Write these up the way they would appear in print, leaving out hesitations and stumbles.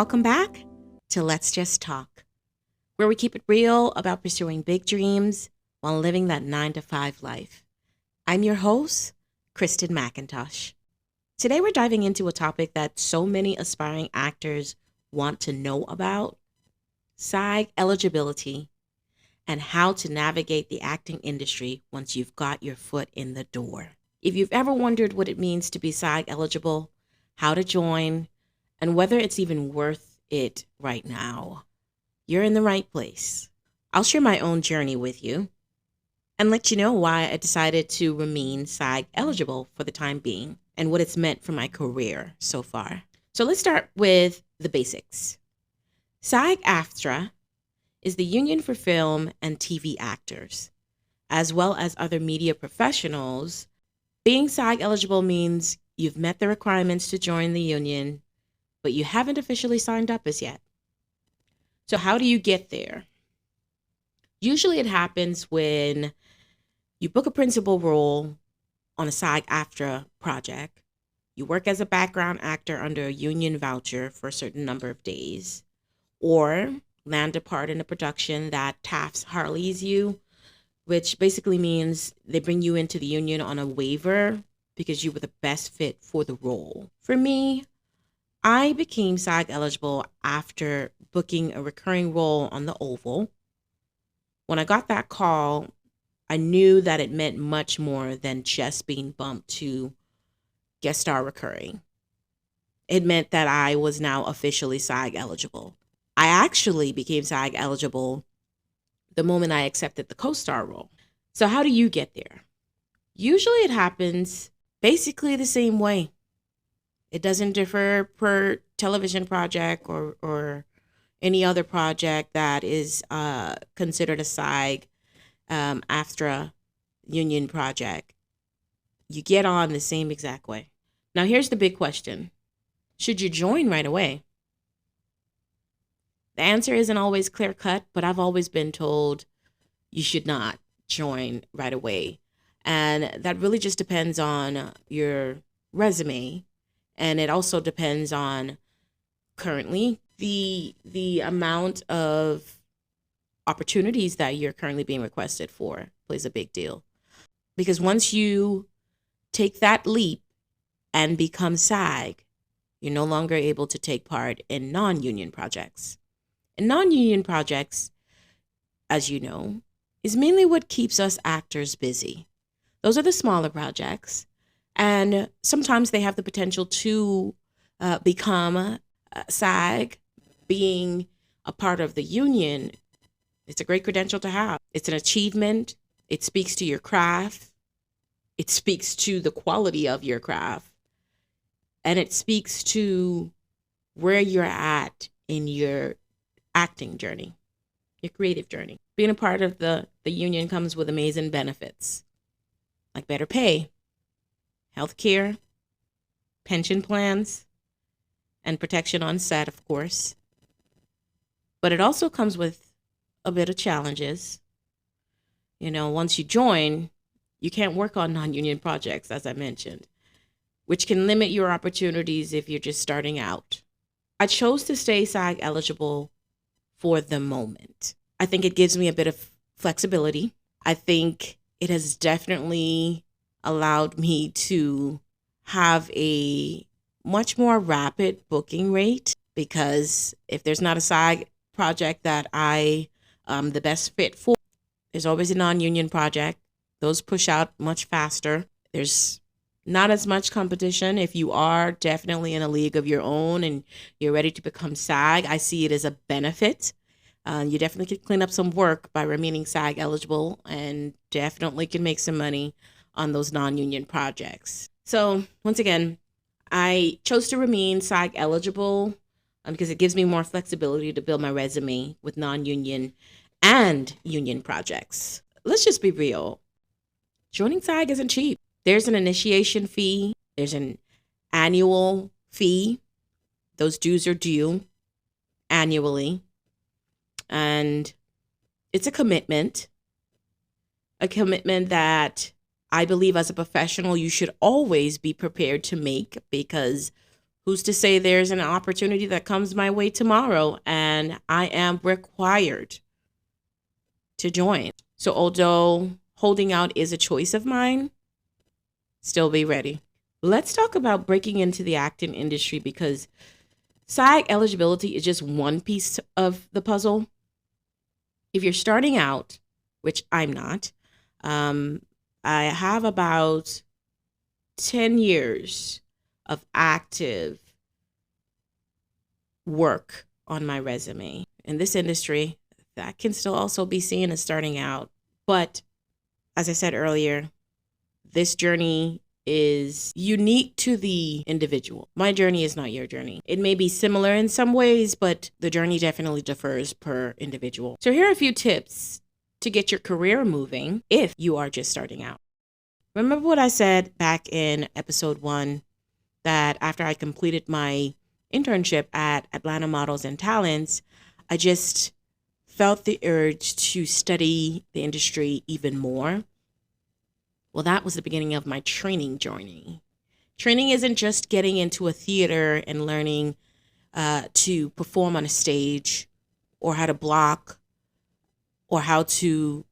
Welcome back to Let's Just Talk, where we keep it real about pursuing big dreams while living that 9-to-5 life. I'm your host, Kristin McIntosh. Today we're diving into a topic that so many aspiring actors want to know about: SAG eligibility and how to navigate the acting industry once you've got your foot in the door. If you've ever wondered what it means to be SAG eligible, how to join, and whether it's even worth it right now, you're in the right place. I'll share my own journey with you and let you know why I decided to remain SAG eligible for the time being and what it's meant for my career so far. So let's start with the basics. SAG-AFTRA is the union for film and TV actors, as well as other media professionals. Being SAG eligible means you've met the requirements to join the union, but you haven't officially signed up as yet. So how do you get there? Usually it happens when you book a principal role on a SAG-AFTRA project. You work as a background actor under a union voucher for a certain number of days, or land a part in a production that TAFs Harleys you, which basically means they bring you into the union on a waiver because you were the best fit for the role. For me, I became SAG eligible after booking a recurring role on the Oval. When I got that call, I knew that it meant much more than just being bumped to guest star recurring. It meant that I was now officially SAG eligible. I actually became SAG eligible the moment I accepted the co-star role. So how do you get there? Usually it happens basically the same way. It doesn't differ per television project or any other project that is considered a SAG AFTRA union project. You get on the same exact way. Now here's the big question. Should you join right away? The answer isn't always clear cut, but I've always been told you should not join right away. And that really just depends on your resume. And it also depends on currently the amount of opportunities that you're currently being requested for plays a big deal. Because once you take that leap and become SAG, you're no longer able to take part in non-union projects. And non-union projects, as you know, is mainly what keeps us actors busy. Those are the smaller projects. And sometimes they have the potential to become SAG. Being a part of the union, it's a great credential to have. It's an achievement. It speaks to your craft. It speaks to the quality of your craft. And it speaks to where you're at in your acting journey, your creative journey. Being a part of the union comes with amazing benefits, like better pay, healthcare, pension plans, and protection on set, of course. But it also comes with a bit of challenges. You know, once you join, you can't work on non-union projects, as I mentioned, which can limit your opportunities if you're just starting out. I chose to stay SAG eligible for the moment. I think it gives me a bit of flexibility. I think it has definitely allowed me to have a much more rapid booking rate, because if there's not a SAG project that I am the best fit for, there's always a non-union project. Those push out much faster. There's not as much competition. If you are definitely in a league of your own and you're ready to become SAG, I see it as a benefit. You definitely can clean up some work by remaining SAG eligible, and definitely can make some money on those non-union projects. So once again, I chose to remain SAG eligible because it gives me more flexibility to build my resume with non-union and union projects. Let's just be real. Joining SAG isn't cheap. There's an initiation fee. There's an annual fee. Those dues are due annually. And it's a commitment that I believe as a professional you should always be prepared to make, because Who's to say there's an opportunity that comes my way tomorrow and I am required to join? So although holding out is a choice of mine, still be ready. Let's talk about breaking into the acting industry, because SAG eligibility is just one piece of the puzzle. If you're starting out, which I'm not, I have about 10 years of active work on my resume. In this industry, that can still also be seen as starting out. But as I said earlier, this journey is unique to the individual. My journey is not your journey. It may be similar in some ways, but the journey definitely differs per individual. So here are a few tips to get your career moving if you are just starting out. Remember what I said back in episode 1, that after I completed my internship at Atlanta Models and Talents, I just felt the urge to study the industry even more. Well, that was the beginning of my training journey. Training isn't just getting into a theater and learning to perform on a stage, or how to block, or how to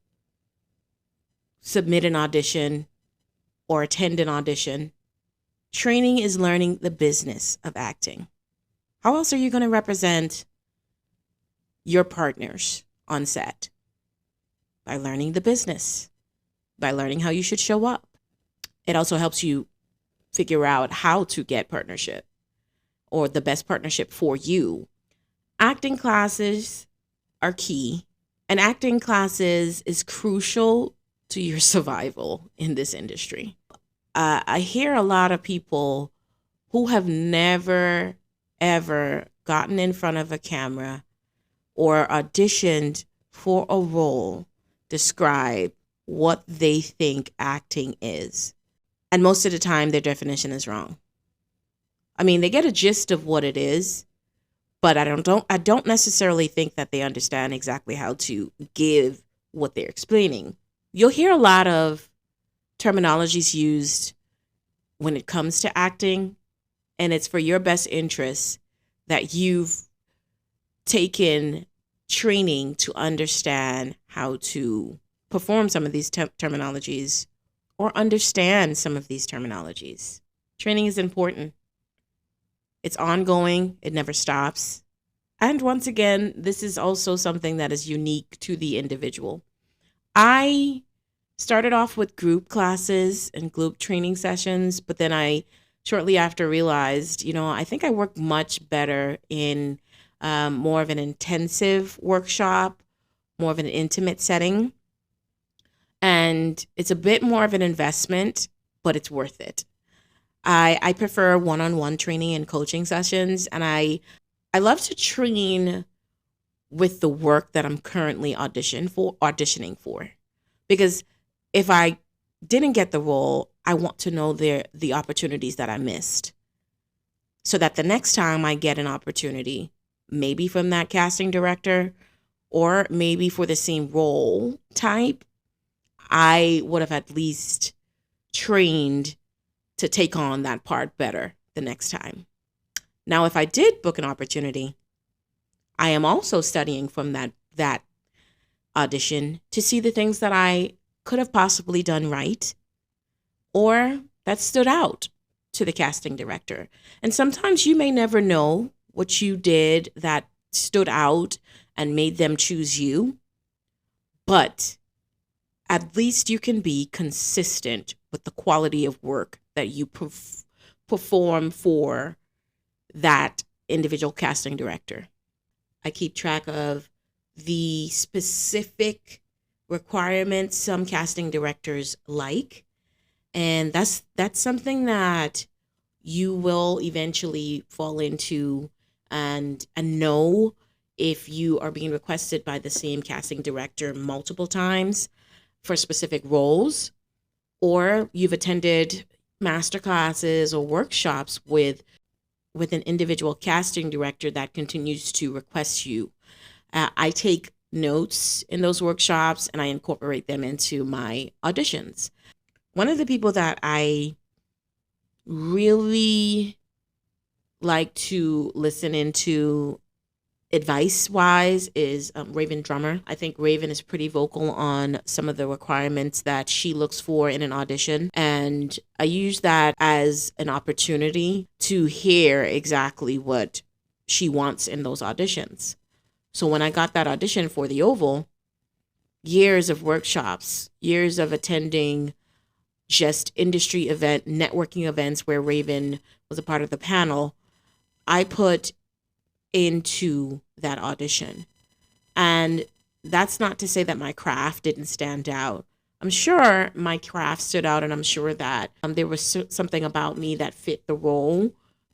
submit an audition or attend an audition. Training is learning the business of acting. How else are you going to represent your partners on set? By learning the business, by learning how you should show up. It also helps you figure out how to get partnership, or the best partnership for you. Acting classes are key, and acting classes is crucial to your survival in this industry. I hear a lot of people who have never, ever gotten in front of a camera or auditioned for a role describe what they think acting is. And most of the time, their definition is wrong. I mean, they get a gist of what it is, but I don't necessarily think that they understand exactly how to give what they're explaining. You'll hear a lot of terminologies used when it comes to acting, and it's for your best interest that you've taken training to understand how to perform some of these terminologies, or understand some of these terminologies. Training is important. It's ongoing. It never stops. And once again, this is also something that is unique to the individual. I started off with group classes and group training sessions, but then I shortly after realized, I think I work much better in more of an intensive workshop, more of an intimate setting. And it's a bit more of an investment, but it's worth it. I prefer one-on-one training and coaching sessions, and I love to train with the work that I'm currently auditioning for. Because if I didn't get the role, I want to know the opportunities that I missed, so that the next time I get an opportunity, maybe from that casting director, or maybe for the same role type, I would have at least trained to take on that part better the next time. Now, if I did book an opportunity, I am also studying from that audition to see the things that I could have possibly done right, or that stood out to the casting director. And sometimes you may never know what you did that stood out and made them choose you, but at least you can be consistent with the quality of work that you perform for that individual casting director. I keep track of the specific requirements some casting directors like, and that's something that you will eventually fall into and know if you are being requested by the same casting director multiple times for specific roles, or you've attended master classes or workshops with an individual casting director that continues to request you. I take notes in those workshops and I incorporate them into my auditions. One of the people that I really like to listen into advice wise is Raven Drummer. I think Raven is pretty vocal on some of the requirements that she looks for in an audition. And I use that as an opportunity to hear exactly what she wants in those auditions. So when I got that audition for the Oval, years of workshops, years of attending just industry event, networking events where Raven was a part of the panel, I put into that audition. And that's not to say that my craft didn't stand out. I'm sure my craft stood out, and I'm sure that there was something about me that fit the role.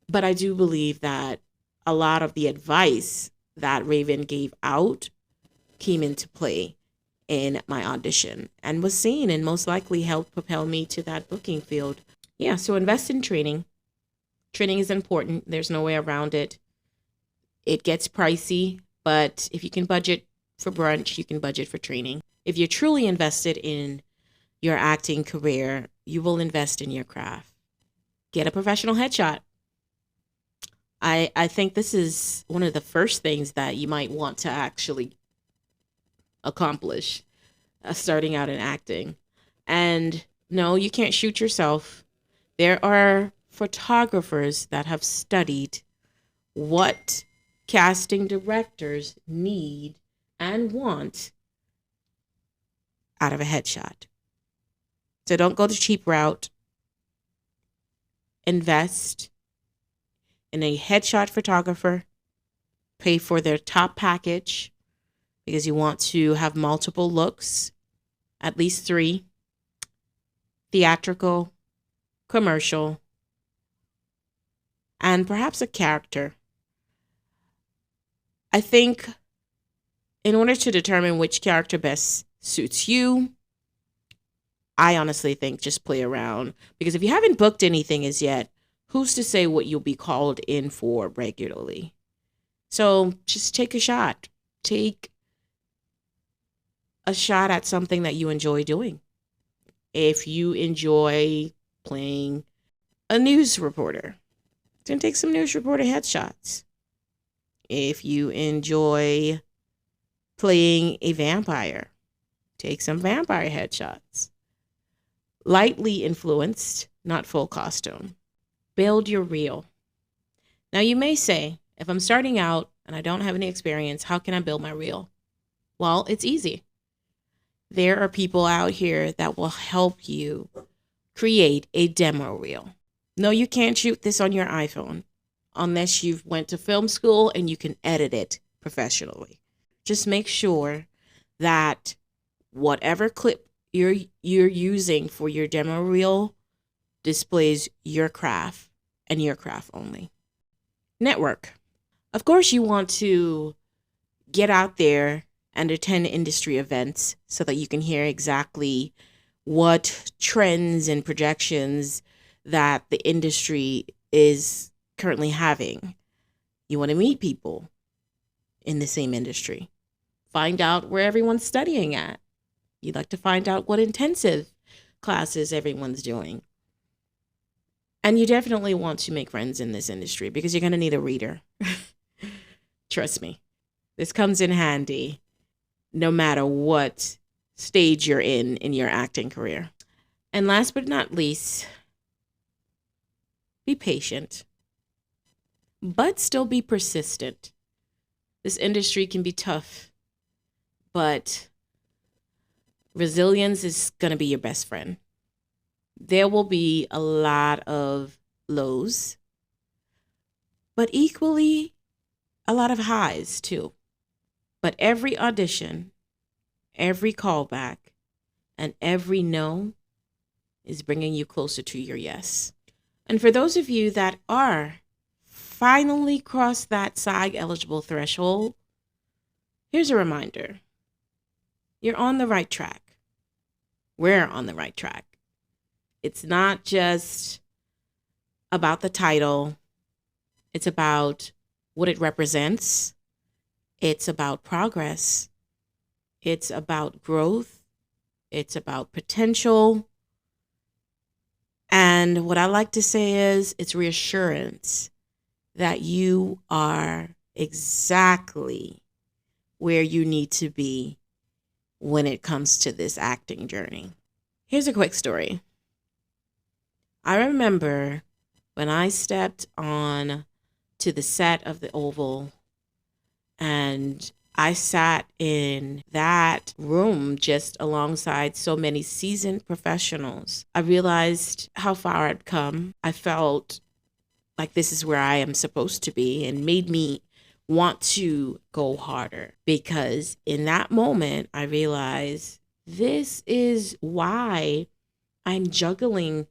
But I do believe that a lot of the advice that Raven gave out came into play in my audition and was seen and most likely helped propel me to that booking field. Yeah, so invest in training. Training is important. There's no way around it. It gets pricey, but if you can budget for brunch, you can budget for training. If you're truly invested in your acting career, you will invest in your craft. Get a professional headshot. I think this is one of the first things that you might want to actually accomplish starting out in acting. And no, you can't shoot yourself. There are photographers that have studied what casting directors need and want out of a headshot. So don't go the cheap route. Invest in a headshot photographer. Pay for their top package because you want to have multiple looks, at least 3: theatrical, commercial, and perhaps a character. I think in order to determine which character best suits you, I honestly think just play around. Because if you haven't booked anything as yet, who's to say what you'll be called in for regularly? So just take a shot. Take a shot at something that you enjoy doing. If you enjoy playing a news reporter, then take some news reporter headshots. If you enjoy playing a vampire, take some vampire headshots. Lightly influenced, not full costume. Build your reel. Now you may say, if I'm starting out and I don't have any experience, how can I build my reel? Well, it's easy. There are people out here that will help you create a demo reel. No, you can't shoot this on your iPhone unless you've went to film school and you can edit it professionally. Just make sure that whatever clip you're using for your demo reel displays your craft and your craft only. Network. Of course, you want to get out there and attend industry events so that you can hear exactly what trends and projections that the industry is currently having. You want to meet people in the same industry. Find out where everyone's studying at. You'd like to find out what intensive classes everyone's doing. And you definitely want to make friends in this industry because you're going to need a reader. Trust me, this comes in handy no matter what stage you're in your acting career. And last but not least, be patient, but still be persistent. This industry can be tough, but resilience is going to be your best friend. There will be a lot of lows, but equally a lot of highs too. But every audition, every callback, and every no is bringing you closer to your yes. And for those of you that are finally crossed that SAG-eligible threshold, here's a reminder. You're on the right track. We're on the right track. It's not just about the title. It's about what it represents. It's about progress. It's about growth. It's about potential. And what I like to say is it's reassurance that you are exactly where you need to be when it comes to this acting journey. Here's a quick story. I remember when I stepped on to the set of the Oval and I sat in that room just alongside so many seasoned professionals. I realized how far I'd come. I felt like this is where I am supposed to be, and made me want to go harder, because in that moment I realized this is why I'm juggling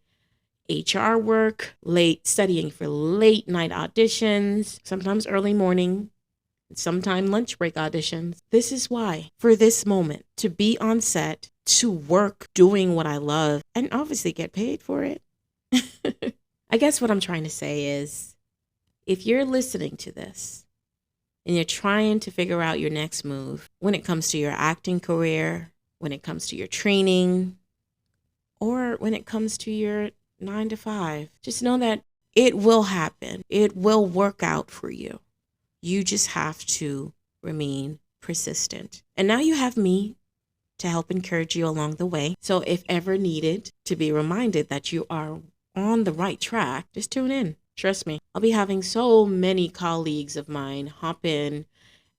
HR work, late studying for late night auditions, sometimes early morning, sometimes lunch break auditions. This is why, for this moment, to be on set, to work doing what I love, and obviously get paid for it. I guess what I'm trying to say is, if you're listening to this and you're trying to figure out your next move when it comes to your acting career, when it comes to your training, or when it comes to your 9 to 5, just know that it will happen. It will work out for you. You just have to remain persistent. And now you have me to help encourage you along the way. So if ever needed to be reminded that you are on the right track, just tune in. Trust me, I'll be having so many colleagues of mine hop in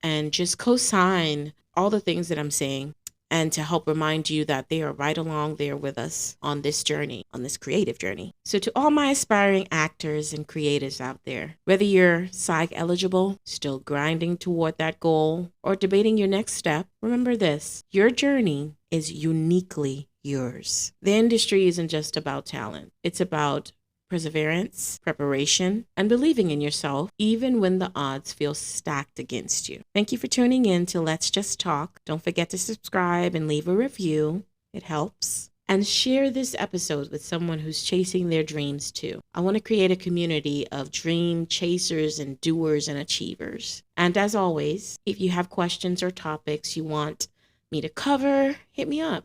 and just co-sign all the things that I'm saying, and to help remind you that they are right along there with us on this journey, on this creative journey. So to all my aspiring actors and creatives out there, whether you're SAG-eligible, still grinding toward that goal, or debating your next step, remember this: your journey is uniquely yours. The industry isn't just about talent. It's about perseverance, preparation, and believing in yourself, even when the odds feel stacked against you. Thank you for tuning in to Let's Just Talk. Don't forget to subscribe and leave a review. It helps. And share this episode with someone who's chasing their dreams too. I want to create a community of dream chasers and doers and achievers. And as always, if you have questions or topics you want me to cover, hit me up,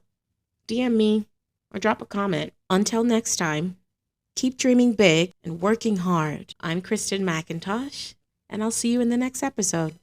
DM me, or drop a comment. Until next time, keep dreaming big and working hard. I'm Kristin McIntosh, and I'll see you in the next episode.